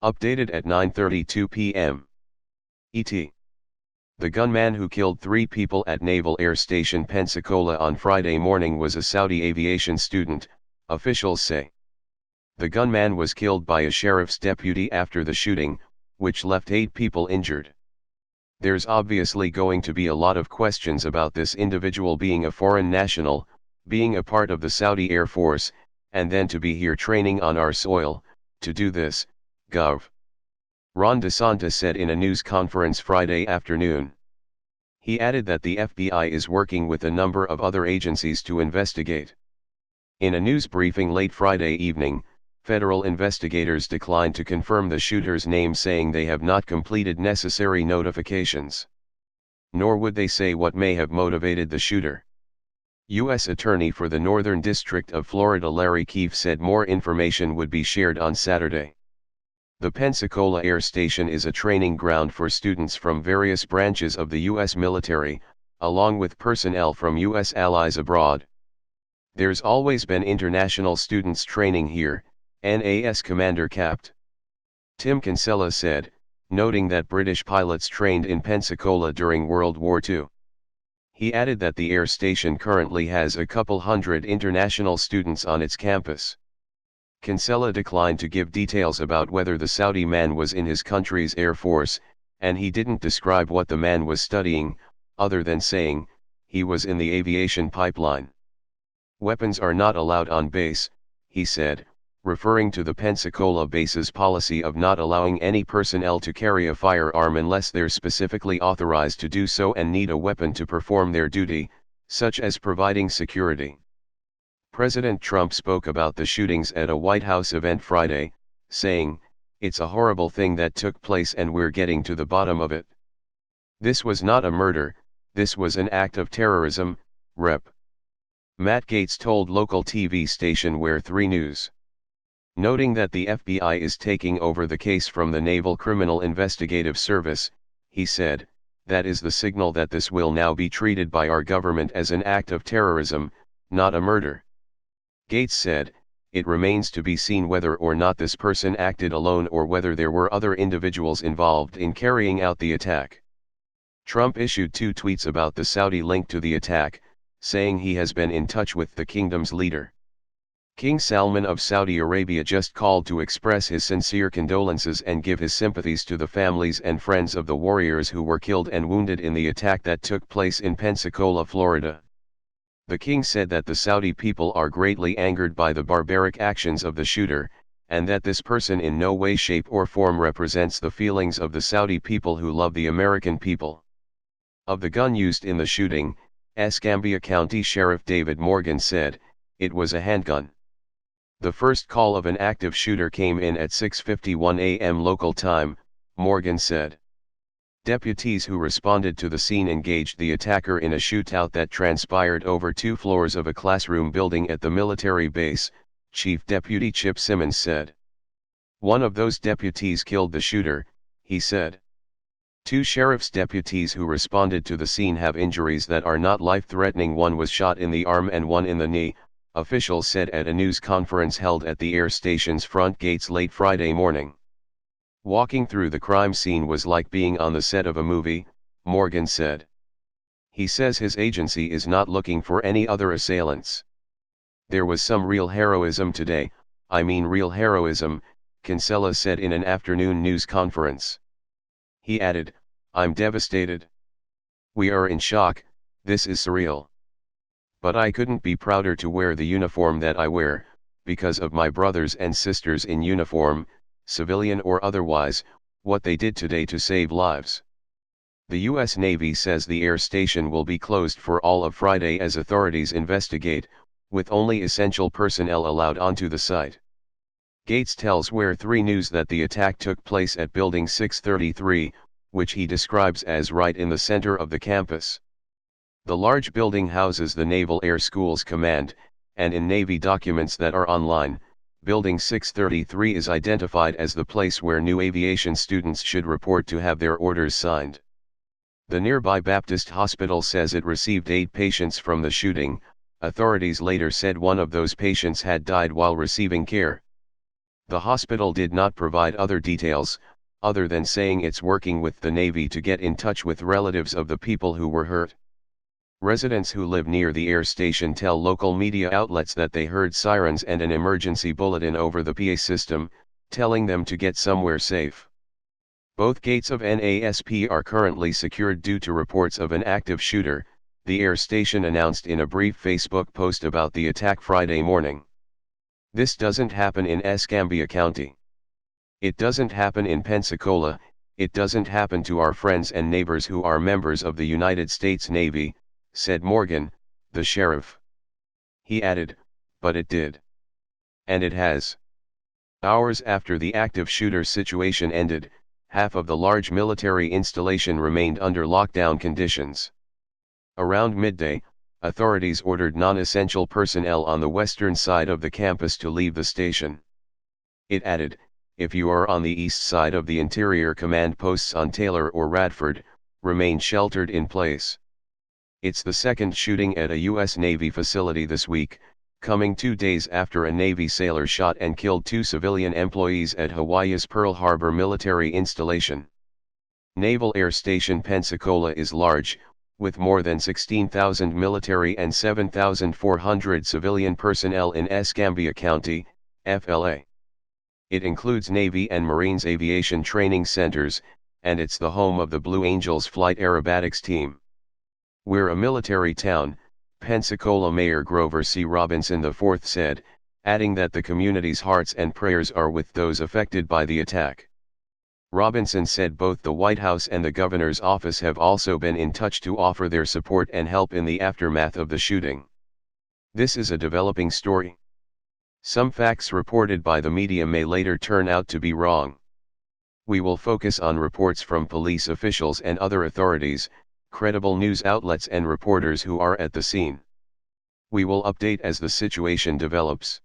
Updated at 9:32 p.m. ET. The gunman who killed 3 people at Naval Air Station Pensacola on Friday morning was a Saudi aviation student, officials say. The gunman was killed by a sheriff's deputy after the shooting, which left 8 people injured. There's obviously going to be a lot of questions about this individual being a foreign national, being a part of the Saudi Air Force, and then to be here training on our soil, to do this, Gov. Ron DeSantis said in a news conference Friday afternoon. He added that the FBI is working with a number of other agencies to investigate. In a news briefing late Friday evening, federal investigators declined to confirm the shooter's name, saying they have not completed necessary notifications. Nor would they say what may have motivated the shooter. U.S. Attorney for the Northern District of Florida Larry Keefe said more information would be shared on Saturday. The Pensacola Air Station is a training ground for students from various branches of the U.S. military, along with personnel from U.S. allies abroad. There's always been international students training here, NAS Commander Capt. Tim Kinsella said, noting that British pilots trained in Pensacola during World War II. He added that the air station currently has a couple hundred international students on its campus. Kinsella declined to give details about whether the Saudi man was in his country's Air Force, and he didn't describe what the man was studying, other than saying, he was in the aviation pipeline. Weapons are not allowed on base, he said, referring to the Pensacola base's policy of not allowing any personnel to carry a firearm unless they're specifically authorized to do so and need a weapon to perform their duty, such as providing security. President Trump spoke about the shootings at a White House event Friday, saying, "It's a horrible thing that took place and we're getting to the bottom of it. This was not a murder, this was an act of terrorism," Rep. Matt Gaetz told local TV station WARE 3 News. Noting that the FBI is taking over the case from the Naval Criminal Investigative Service, he said, "That is the signal that this will now be treated by our government as an act of terrorism, not a murder." Gaetz said, "It remains to be seen whether or not this person acted alone or whether there were other individuals involved in carrying out the attack." Trump issued 2 tweets about the Saudi link to the attack, saying he has been in touch with the kingdom's leader. King Salman of Saudi Arabia just called to express his sincere condolences and give his sympathies to the families and friends of the warriors who were killed and wounded in the attack that took place in Pensacola, Florida. The king said that the Saudi people are greatly angered by the barbaric actions of the shooter, and that this person in no way, shape or form represents the feelings of the Saudi people who love the American people. Of the gun used in the shooting, Escambia County Sheriff David Morgan said, it was a handgun. The first call of an active shooter came in at 6:51 a.m. local time, Morgan said. Deputies who responded to the scene engaged the attacker in a shootout that transpired over 2 floors of a classroom building at the military base, Chief Deputy Chip Simmons said. One of those deputies killed the shooter, he said. 2 sheriff's deputies who responded to the scene have injuries that are not life-threatening. One was shot in the arm and one in the knee, officials said at a news conference held at the air station's front gates late Friday morning. Walking through the crime scene was like being on the set of a movie, Morgan said. He says his agency is not looking for any other assailants. There was some real heroism today, I mean real heroism, Kinsella said in an afternoon news conference. He added, "I'm devastated. We are in shock, this is surreal. But I couldn't be prouder to wear the uniform that I wear, because of my brothers and sisters in uniform, civilian or otherwise, what they did today to save lives." The U.S. Navy says the air station will be closed for all of Friday as authorities investigate, with only essential personnel allowed onto the site. Gaetz tells WARE 3 News that the attack took place at Building 633, which he describes as right in the center of the campus. The large building houses the Naval Air School's command, and in Navy documents that are online, Building 633 is identified as the place where new aviation students should report to have their orders signed. The nearby Baptist Hospital says it received 8 patients from the shooting. Authorities later said one of those patients had died while receiving care. The hospital did not provide other details, other than saying it's working with the Navy to get in touch with relatives of the people who were hurt. Residents who live near the air station tell local media outlets that they heard sirens and an emergency bulletin over the PA system, telling them to get somewhere safe. Both gates of NASP are currently secured due to reports of an active shooter, the air station announced in a brief Facebook post about the attack Friday morning. This doesn't happen in Escambia County. It doesn't happen in Pensacola, it doesn't happen to our friends and neighbors who are members of the United States Navy, said Morgan, the sheriff. He added, but it did. And it has. Hours after the active shooter situation ended, half of the large military installation remained under lockdown conditions. Around midday, authorities ordered non-essential personnel on the western side of the campus to leave the station. It added, if you are on the east side of the interior command posts on Taylor or Radford, remain sheltered in place. It's the second shooting at a U.S. Navy facility this week, coming 2 days after a Navy sailor shot and killed 2 civilian employees at Hawaii's Pearl Harbor military installation. Naval Air Station Pensacola is large, with more than 16,000 military and 7,400 civilian personnel in Escambia County, FLA. It includes Navy and Marines aviation training centers, and it's the home of the Blue Angels flight aerobatics team. We're a military town, Pensacola Mayor Grover C. Robinson IV said, adding that the community's hearts and prayers are with those affected by the attack. Robinson said both the White House and the governor's office have also been in touch to offer their support and help in the aftermath of the shooting. This is a developing story. Some facts reported by the media may later turn out to be wrong. We will focus on reports from police officials and other authorities, credible news outlets and reporters who are at the scene. We will update as the situation develops.